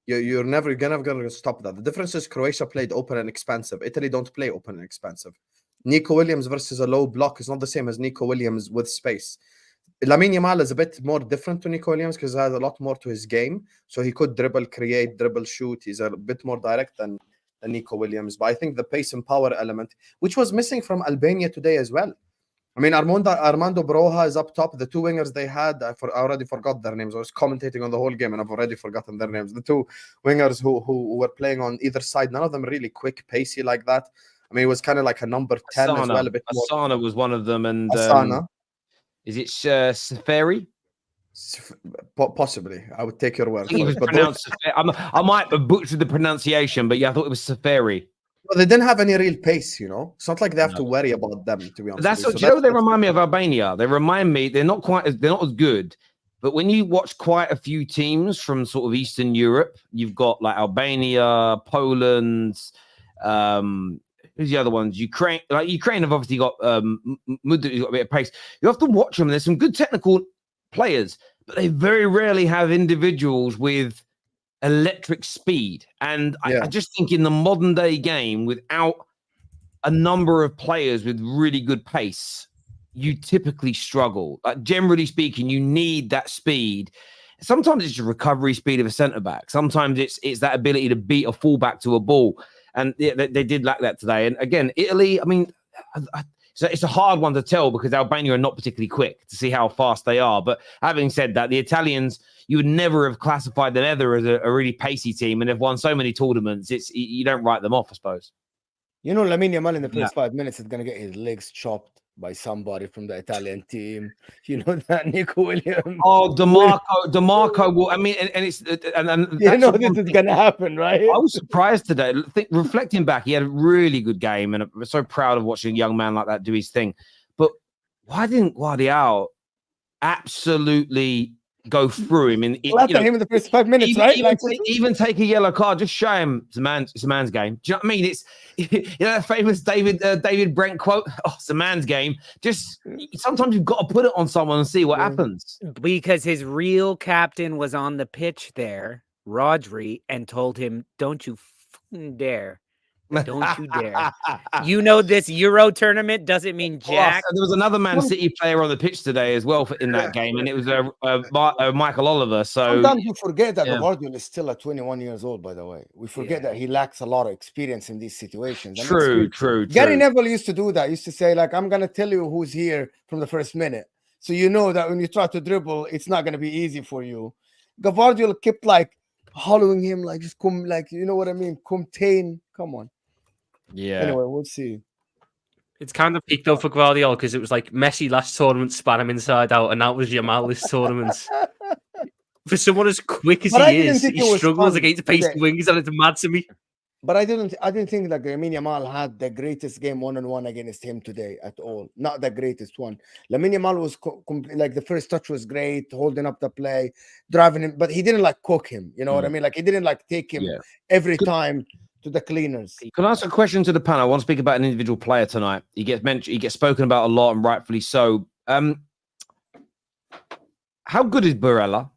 You're never going to stop that. The difference is Croatia played open and expansive. Italy don't play open and expansive. Nico Williams versus a low block is not the same as Nico Williams with space. Lamine Yamal is a bit more different to Nico Williams because he has a lot more to his game. So he could dribble, create, dribble, shoot. He's a bit more direct than Nico Williams. But I think the pace and power element, which was missing from Albania today as well. I mean, Armando Broja is up top. The two wingers they had, I already forgot their names. I was commentating on the whole game and I've already forgotten their names. The two wingers who were playing on either side, none of them really quick, pacey like that. I mean, it was kind of like a number 10 as well. A bit more. Asana was one of them. And Asana. Is it Safari? Possibly. I would take your word. I might have butchered the pronunciation, but yeah, I thought it was Safari. Well, they didn't have any real pace, you know. It's not like they have to worry about them, to be honest. That's what, you know, they remind me of Albania. They remind me they're not as good. But when you watch quite a few teams from sort of Eastern Europe, you've got like Albania, Poland, who's the other ones? Ukraine. Like Ukraine have obviously got who's got a bit of pace. You have to watch them. There's some good technical players, but they very rarely have individuals with electric speed. And I just think in the modern day game, without a number of players with really good pace, you typically struggle. Like, generally speaking, you need that speed. Sometimes it's the recovery speed of a centre back. Sometimes it's that ability to beat a fullback to a ball. And they did lack that today. And again, Italy, I mean, it's a hard one to tell because Albania are not particularly quick to see how fast they are. But having said that, the Italians, you would never have classified them ever as a really pacey team, and they've won so many tournaments. You don't write them off, I suppose. You know, Lamine Yamal in the first 5 minutes is going to get his legs chopped by somebody from the Italian team. You know that, Nico Williams. Oh, DeMarco will. I mean, and it's and you know this is going to happen, right? I was surprised today. Reflecting back, he had a really good game, and I'm so proud of watching a young man like that do his thing. But why didn't Guardiola absolutely go through him? Him in the first 5 minutes, right? Even take a yellow card, just show him it's a man's game. Do you know what I mean? It's that famous David Brent quote. Oh, it's a man's game. Just sometimes you've got to put it on someone and see what happens. Because his real captain was on the pitch there, Rodri, and told him, "Don't you fucking dare." Don't you dare. You know, this Euro tournament doesn't mean jack. There was another Man City player on the pitch today as well in that game, and it was Michael Oliver. So sometimes you forget that Guardiola is still at 21 years old, by the way. We forget that he lacks a lot of experience in these situations. True. Gary Neville used to do that. He used to say, like, I'm going to tell you who's here from the first minute. So you know that when you try to dribble, it's not going to be easy for you. Guardiola kept, like, hollowing him, like, just come, like, you know what I mean? Contain. Come on. Yeah. Anyway, we'll see. It's kind of peaked up for Guardiola because it was like Messi last tournament span him inside out, and that was Yamal this tournament. For someone as quick as he is, he struggles against pacey wings, and it's mad to me. But I didn't think that Lamine Yamal had the greatest game one-on-one against him today at all. Not the greatest one. Lamine Yamal was like the first touch was great, holding up the play, driving him, but he didn't like cook him. You know what I mean? Like he didn't like take him every time to the cleaners. Can I ask a question to the panel? I want to speak about an individual player tonight. He gets mentioned, he gets spoken about a lot, and rightfully so. How good is Barella?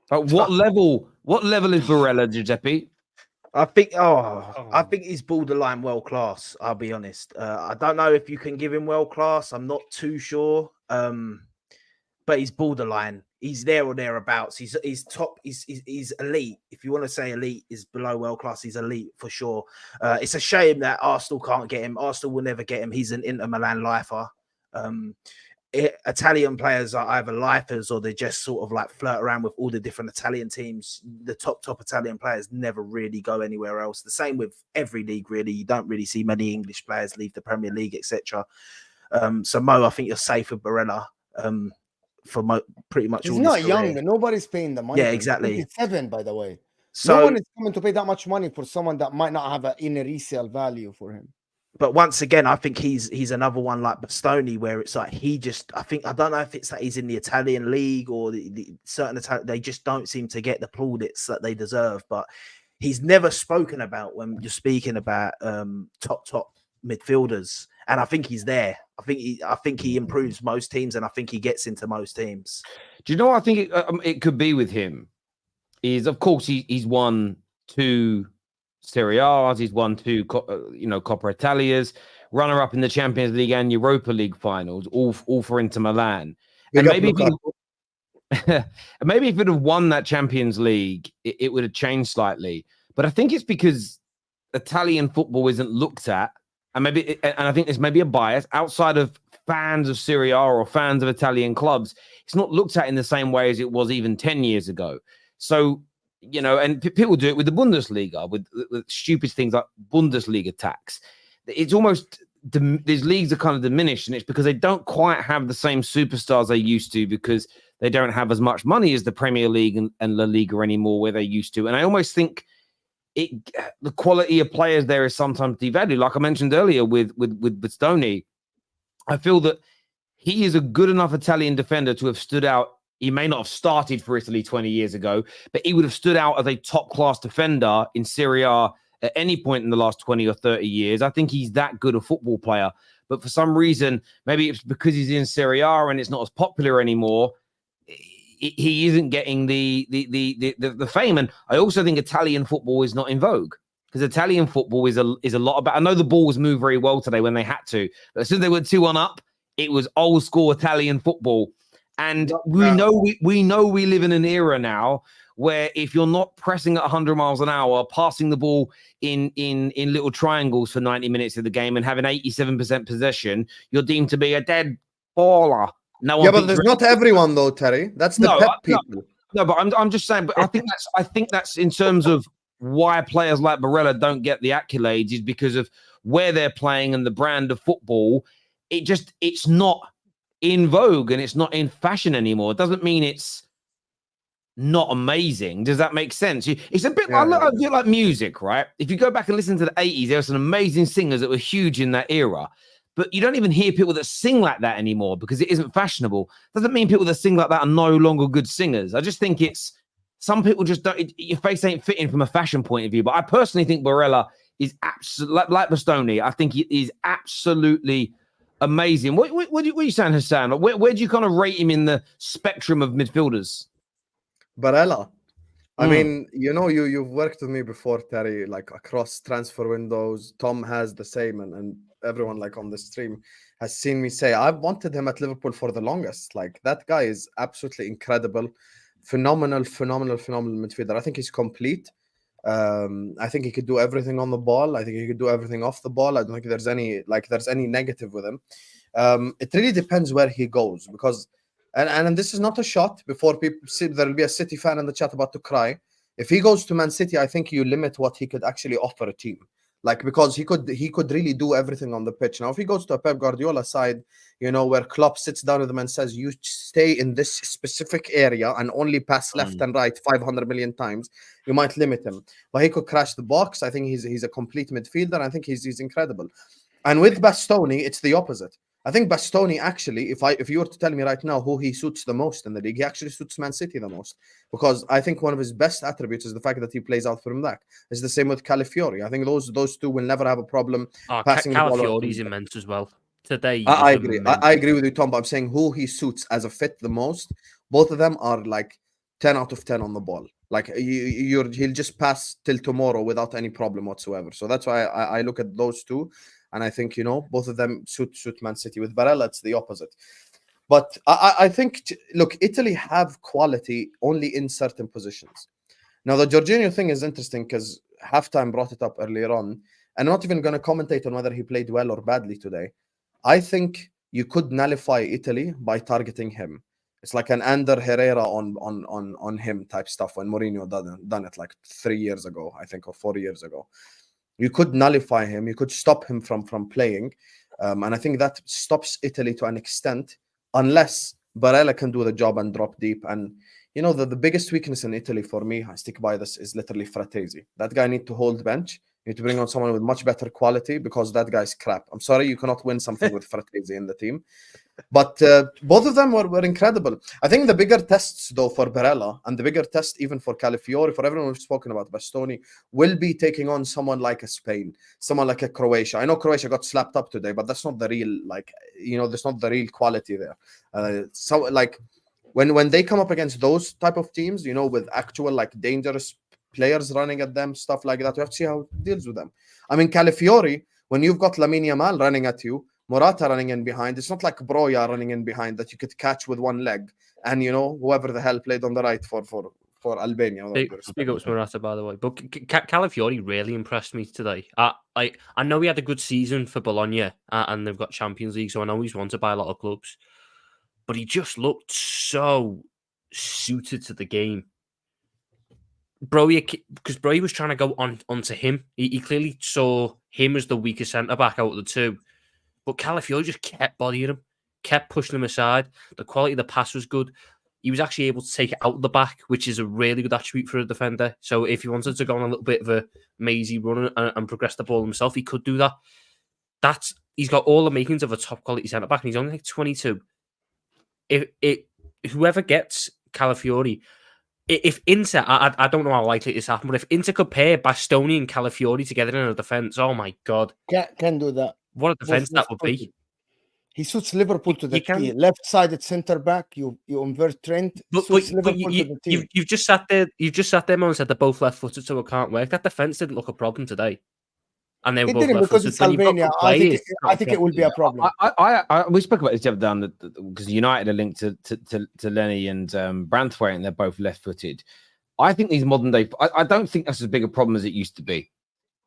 What level is Barella, Giuseppe? I think he's borderline world class. I'll be honest. I don't know if you can give him world class. I'm not too sure. But he's borderline. He's there or thereabouts. He's top. He's elite. If you want to say elite is below world class, he's elite for sure. It's a shame that Arsenal can't get him. Arsenal will never get him. He's an Inter Milan lifer. Italian players are either lifers or they just sort of like flirt around with all the different Italian teams. The top Italian players never really go anywhere else. The same with every league, really. You don't really see many English players leave the Premier League, etc. So Mo, I think you're safe with Barella for pretty much. He's all not his young. career. Nobody's paying the money. Yeah, for him. exactly. He's 27, by the way. So, no one is coming to pay that much money for someone that might not have in a resale value for him. But once again, I think he's another one like Bastoni, where it's like I don't know if it's that he's in the Italian league or the certain they just don't seem to get the plaudits that they deserve. But he's never spoken about when you're speaking about top midfielders, and I think he's there. I think he improves most teams, and I think he gets into most teams. Do you know what I think it could be with him? Is of course he's won 2 Serie A's, he's won 2 Coppa Italias, runner-up in the Champions League and Europa League finals, all for Inter Milan. And maybe if it had won that Champions League, it would have changed slightly. But I think it's because Italian football isn't looked at, and I think there's maybe a bias outside of fans of Serie A or fans of Italian clubs. It's not looked at in the same way as it was even 10 years ago. So, and people do it with the Bundesliga, with stupid things like Bundesliga tax. It's almost, these leagues are kind of diminished, and it's because they don't quite have the same superstars they used to, because they don't have as much money as the Premier League and La Liga anymore, where they used to. And I almost think the quality of players there is sometimes devalued. Like I mentioned earlier with Bastoni, I feel that he is a good enough Italian defender to have stood out. He may not have started for Italy 20 years ago, but he would have stood out as a top-class defender in Serie A at any point in the last 20 or 30 years. I think he's that good a football player. But for some reason, maybe it's because he's in Serie A and it's not as popular anymore, he isn't getting the fame. And I also think Italian football is not in vogue, because Italian football is a lot about. I know the ball was moved very well today when they had to, but as soon as they were 2-1 up, it was old school Italian football. And we know we live in an era now where if you're not pressing at 100 miles an hour, passing the ball in little triangles for 90 minutes of the game and having 87% possession, you're deemed to be a dead baller. No, yeah, but there's not everyone though, Terry. That's the Pep people. No, but I'm just saying. But I think that's in terms of why players like Barella don't get the accolades, is because of where they're playing and the brand of football. It's not in vogue and it's not in fashion anymore. It doesn't mean it's not amazing. Does that make sense? It's a bit like music, right? If you go back and listen to the 80s, there were some amazing singers that were huge in that era. But you don't even hear people that sing like that anymore because it isn't fashionable. Doesn't mean people that sing like that are no longer good singers. I just think it's some people just don't. Your face ain't fitting from a fashion point of view. But I personally think Barella is absolutely like Bastoni. I think he is absolutely amazing. What are you saying, Husam? Like, where do you kind of rate him in the spectrum of midfielders? Barella. I mean, you've worked with me before, Terry, like across transfer windows. Tom has the same, and everyone like on the stream has seen me say I've wanted him at Liverpool for the longest. Like, that guy is absolutely incredible, phenomenal midfielder. I think he's complete. I think he could do everything on the ball. I think he could do everything off the ball. I don't think there's any negative with him. It really depends where he goes, because and this is not a shot. Before people see, there'll be a City fan in the chat about to cry. If he goes to Man City, I think you limit what he could actually offer a team. Like, because he could really do everything on the pitch. Now, if he goes to a Pep Guardiola side, where Klopp sits down with him and says, you stay in this specific area and only pass left and right 500 million times, you might limit him. But he could crash the box. I think he's a complete midfielder. I think he's incredible. And with Bastoni, it's the opposite. I think Bastoni actually, if you were to tell me right now who he suits the most in the league, he actually suits Man City the most, because I think one of his best attributes is the fact that he plays out from back. It's the same with Calafioriis. I think those two will never have a problem passing the ball. Calafioriis immense as well. Today, I agree. I agree with you, Tom. But I'm saying who he suits as a fit the most. Both of them are like 10 out of 10 on the ball. Like he'll just pass till tomorrow without any problem whatsoever. So that's why I look at those two. And I think, both of them suit Man City. With Barella, it's the opposite. But I think, look, Italy have quality only in certain positions. Now, the Jorginho thing is interesting because Halftime brought it up earlier on. And I'm not even going to commentate on whether he played well or badly today. I think you could nullify Italy by targeting him. It's like an Ander Herrera on him type stuff when Mourinho done it like 3 years ago, I think, or 4 years ago. You could nullify him. You could stop him from playing. And I think that stops Italy to an extent, unless Barella can do the job and drop deep. And, you know, the biggest weakness in Italy for me, I stick by this, is literally Fratesi. That guy need to hold bench. You need to bring on someone with much better quality because that guy's crap. I'm sorry, you cannot win something with Fratesi in the team. But both of them were incredible. I think the bigger tests, though, for Barella, and the bigger test even for Calafiori, for everyone we've spoken about, Bastoni, will be taking on someone like a Spain, someone like a Croatia. I know Croatia got slapped up today, but that's not the real, like, you know, there's not the real quality there. So, like, when they come up against those type of teams, you know, with actual, like, dangerous players running at them, stuff like that, we have to see how it deals with them. I mean, Calafiori, when you've got Lamine Yamal running at you, Morata running in behind, it's not like Broja running in behind that you could catch with one leg, and, you know, whoever the hell played on the right for Albania. Big ups Morata, by the way. But Calafiori really impressed me today. I know he had a good season for Bologna, and they've got Champions League, so I know he's wanted by a lot of clubs. But he just looked so suited to the game. Because Broja was trying to go onto him. He clearly saw him as the weaker centre-back out of the two. But Calafiori just kept bodying him, kept pushing him aside. The quality of the pass was good. He was actually able to take it out the back, which is a really good attribute for a defender. So if he wanted to go on a little bit of a mazy run and progress the ball himself, he could do that. He's got all the makings of a top quality centre back, and he's only like 22. Whoever gets Calafiori, if Inter, I don't know how likely this happen, but if Inter could pair Bastoni and Calafiori together in a defence, oh my god, Can do that. what a defence that would be. He suits Liverpool to the T. Left-sided centre back. You invert Trent. But you've just sat there. You've just sat there, man, and said they're both left-footed, so it can't work. That defence didn't look a problem today, and they were both left-footed. Because it's Albania. I think it will be a problem. We spoke about this the other day because United are linked to Lenny and Branthwaite, and they're both left-footed. I think these modern day. I don't think that's as big a problem as it used to be.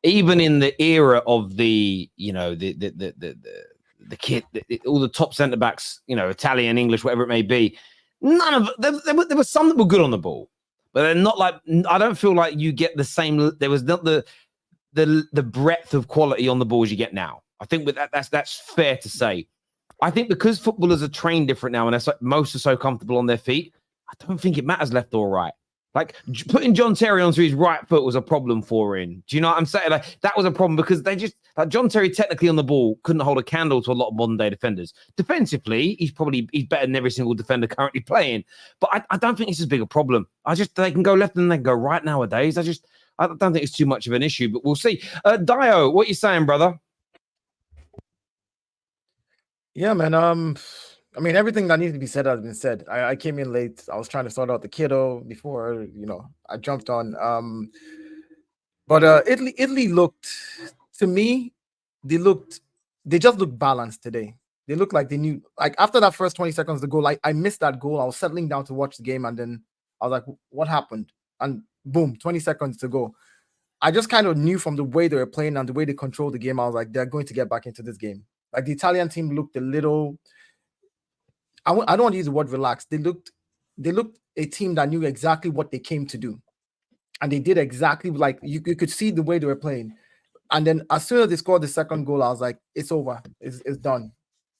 Even in the era of the, you know, the kid, all the top centre backs, you know, Italian, English, whatever it may be, none of there were some that were good on the ball, but they're not like. I don't feel like you get the same. There was not the breadth of quality on the ball as you get now. I think with that's fair to say. I think because footballers are trained different now, and most are so comfortable on their feet, I don't think it matters left or right. Like putting John Terry onto his right foot was a problem for him. Do you know what I'm saying? Like that was a problem because they just like John Terry technically on the ball couldn't hold a candle to a lot of modern day defenders. Defensively, he's better than every single defender currently playing. But I don't think it's as big a problem. They can go left and they can go right nowadays. I don't think it's too much of an issue, but we'll see. Dio, what you saying, brother? Yeah, man. I mean, everything that needs to be said has been said. I came in late. I was trying to sort out the kiddo before, you know, I jumped on. But Italy looked, to me, they just looked balanced today. They looked like they knew, like after that first 20 seconds of the goal, I missed that goal. I was settling down to watch the game, and then I was like, what happened? And boom, 20 seconds to go. I just kind of knew from the way they were playing and the way they controlled the game, I was like, they're going to get back into this game. Like the Italian team looked a little, I don't want to use the word relaxed. They looked a team that knew exactly what they came to do. And they did exactly, like, you could see the way they were playing. And then as soon as they scored the second goal, I was like, it's over. It's done.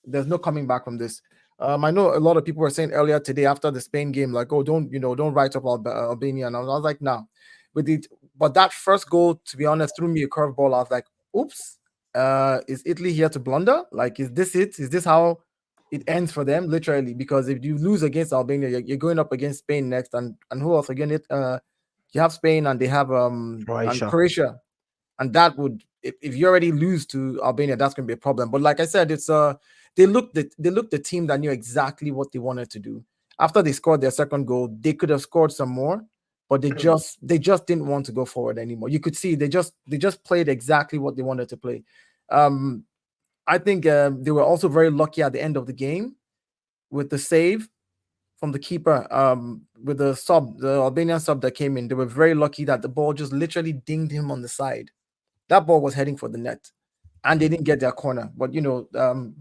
There's no coming back from this. I know a lot of people were saying earlier today after the Spain game, like, oh, don't write up Albania. And I was like, no. But that first goal, to be honest, threw me a curveball. I was like, oops, is Italy here to blunder? Like, is this it? Is this how it ends for them? Literally, because if you lose against Albania, you're going up against Spain next, and who else again? You have Spain and they have Croatia, and that would, if you already lose to Albania, that's going to be a problem. But like I said, it's they looked the team that knew exactly what they wanted to do. After they scored their second goal, they could have scored some more, but they just didn't want to go forward anymore. You could see they just played exactly what they wanted to play. I think they were also very lucky at the end of the game with the save from the keeper, with the Albanian sub that came in. They were very lucky that the ball just literally dinged him on the side. That ball was heading for the net. and they didn't get their corner. But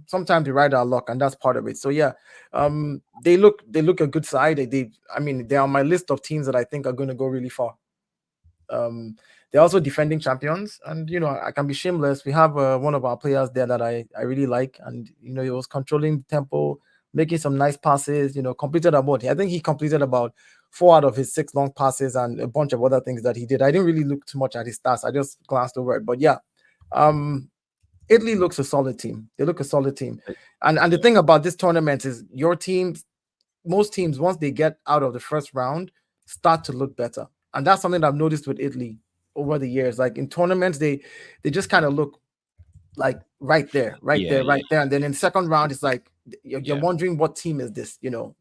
sometimes they ride our luck, and that's part of it. So yeah, they look a good side. I mean, they're on my list of teams that I think are going to go really far. They're also defending champions, and I can be shameless. We have one of our players there that I really like, and he was controlling the tempo, making some nice passes. Completed about. I think he completed about 4 out of his 6 long passes and a bunch of other things that he did. I didn't really look too much at his stats. I just glanced over it, but yeah, Italy looks a solid team. They look a solid team, and the thing about this tournament is most teams once they get out of the first round start to look better. And that's something that I've noticed with Italy over the years. Like in tournaments, they just kind of look like right there. And then in the second round, it's like you're wondering what team is this?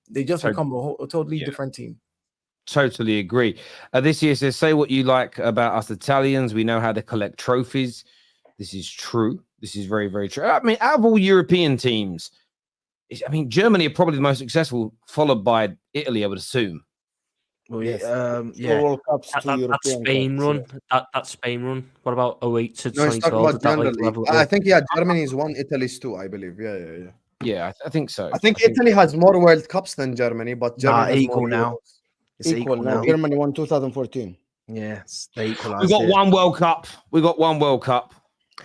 They just become a totally different team. Totally agree. This year says, say what you like about us Italians. We know how to collect trophies. This is true. This is very, very true. I mean, out of all European teams, Germany are probably the most successful, followed by Italy, I would assume. Well, Yes. yeah. World Cups, That Spain run. That Spain run. What about 08 to No, he's 2012? talking about generally. I think Germany's won, Italy's 2, I believe. Yeah. Yeah, I think so. I think Italy has more World Cups than Germany, but Germany has equal more now. Euros. It's equal now. Germany won 2014. Yes, they equalized. We got one World Cup. We got one World Cup.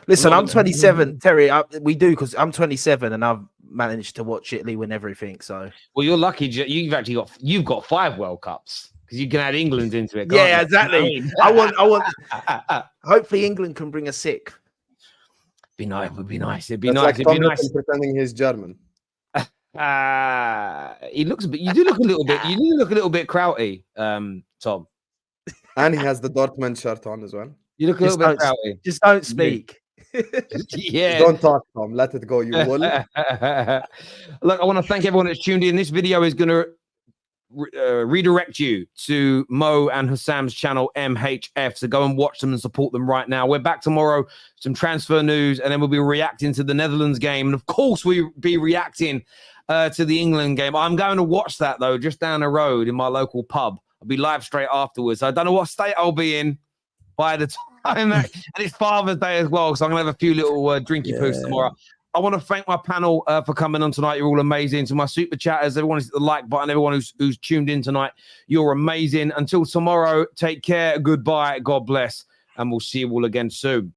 Listen, I'm 27, Terry. We do because I'm 27 and I've managed to watch Italy win everything. So, well, you're lucky. You've got 5 World Cups because you can add England into it. Yeah, you? exactly. I want. Hopefully, England can bring a 6. Be nice. Would be nice. It'd be That's nice. like It'd be Tom nice. Little pretending he's German. He looks a bit. You do look a little bit. You do look a little bit Krauty, Tom. And he has the Dortmund shirt on as well. You look a little bit Krauty. Just don't speak. Yeah. Don't talk, Tom. Let it go. You will. Look, I want to thank everyone that's tuned in. This video is going to redirect you to Mo and Husam's channel MHF. So go and watch them and support them right now. We're back tomorrow, some transfer news, and then we'll be reacting to the Netherlands game. And of course, we'll be reacting to the England game. I'm going to watch that, though, just down the road in my local pub. I'll be live straight afterwards. I don't know what state I'll be in by the time. And it's Father's Day as well, so I'm going to have a few little drinky poos tomorrow. I want to thank my panel for coming on tonight. You're all amazing. To my super chatters, everyone who's hit the like button, everyone who's tuned in tonight, you're amazing. Until tomorrow, take care. Goodbye. God bless. And we'll see you all again soon.